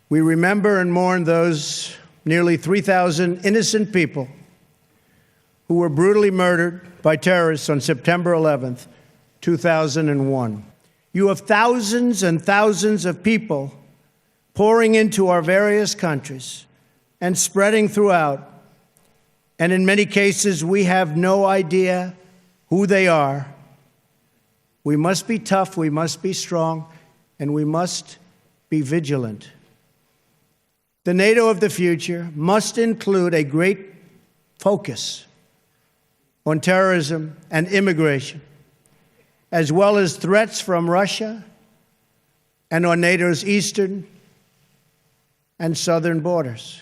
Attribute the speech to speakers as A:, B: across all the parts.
A: We remember and mourn those nearly 3,000 innocent people who were brutally murdered by terrorists on September 11th, 2001. You have thousands and thousands of people pouring into our various countries and spreading throughout. And in many cases, we have no idea who they are. We must be tough, we must be strong, and we must be vigilant. The NATO of the future must include a great focus on terrorism and immigration, as well as threats from Russia and on NATO's eastern and southern borders.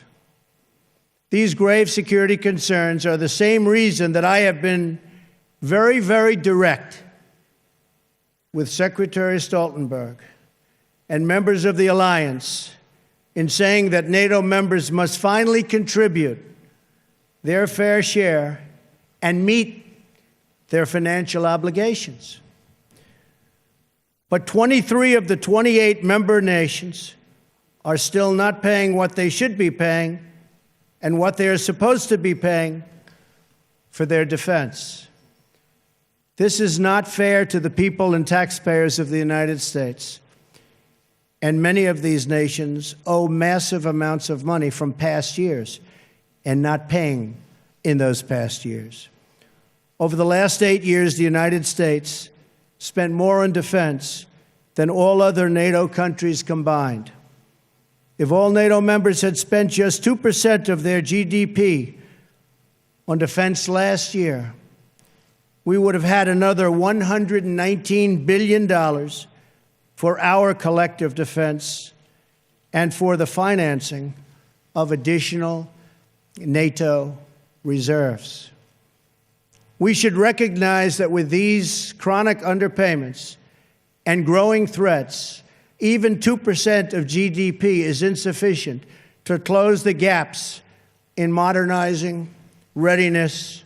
A: These grave security concerns are the same reason that I have been very, very direct with Secretary Stoltenberg and members of the alliance in saying that NATO members must finally contribute their fair share and meet their financial obligations. But 23 of the 28 member nations are still not paying what they should be paying and what they are supposed to be paying for their defense. This is not fair to the people and taxpayers of the United States. And many of these nations owe massive amounts of money from past years and not paying in those past years. Over the last 8 years, the United States spent more on defense than all other NATO countries combined. If all NATO members had spent just 2% of their GDP on defense last year, we would have had another $119 billion for our collective defense and for the financing of additional NATO reserves. We should recognize that with these chronic underpayments and growing threats, even 2% of GDP is insufficient to close the gaps in modernizing, readiness,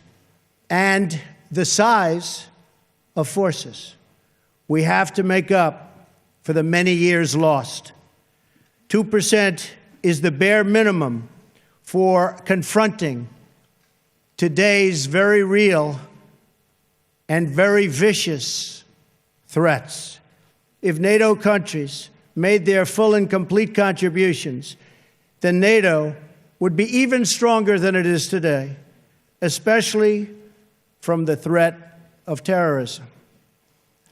A: and the size of forces. We have to make up for the many years lost. 2% is the bare minimum for confronting today's very real and very vicious threats. If NATO countries made their full and complete contributions, then NATO would be even stronger than it is today, especially from the threat of terrorism.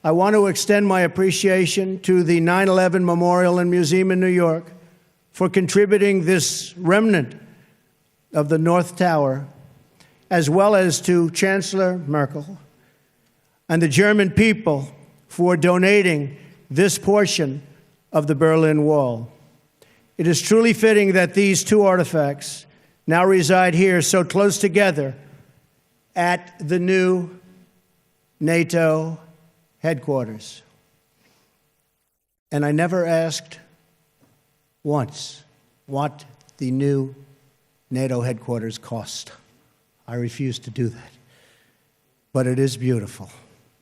A: I want to extend my appreciation to the 9/11 Memorial and Museum in New York for contributing this remnant of the North Tower, as well as to Chancellor Merkel and the German people for donating this portion of the Berlin Wall. It is truly fitting that these two artifacts now reside here so close together at the new NATO headquarters. And I never asked once what the new NATO headquarters cost. I refuse to do that. But it is beautiful.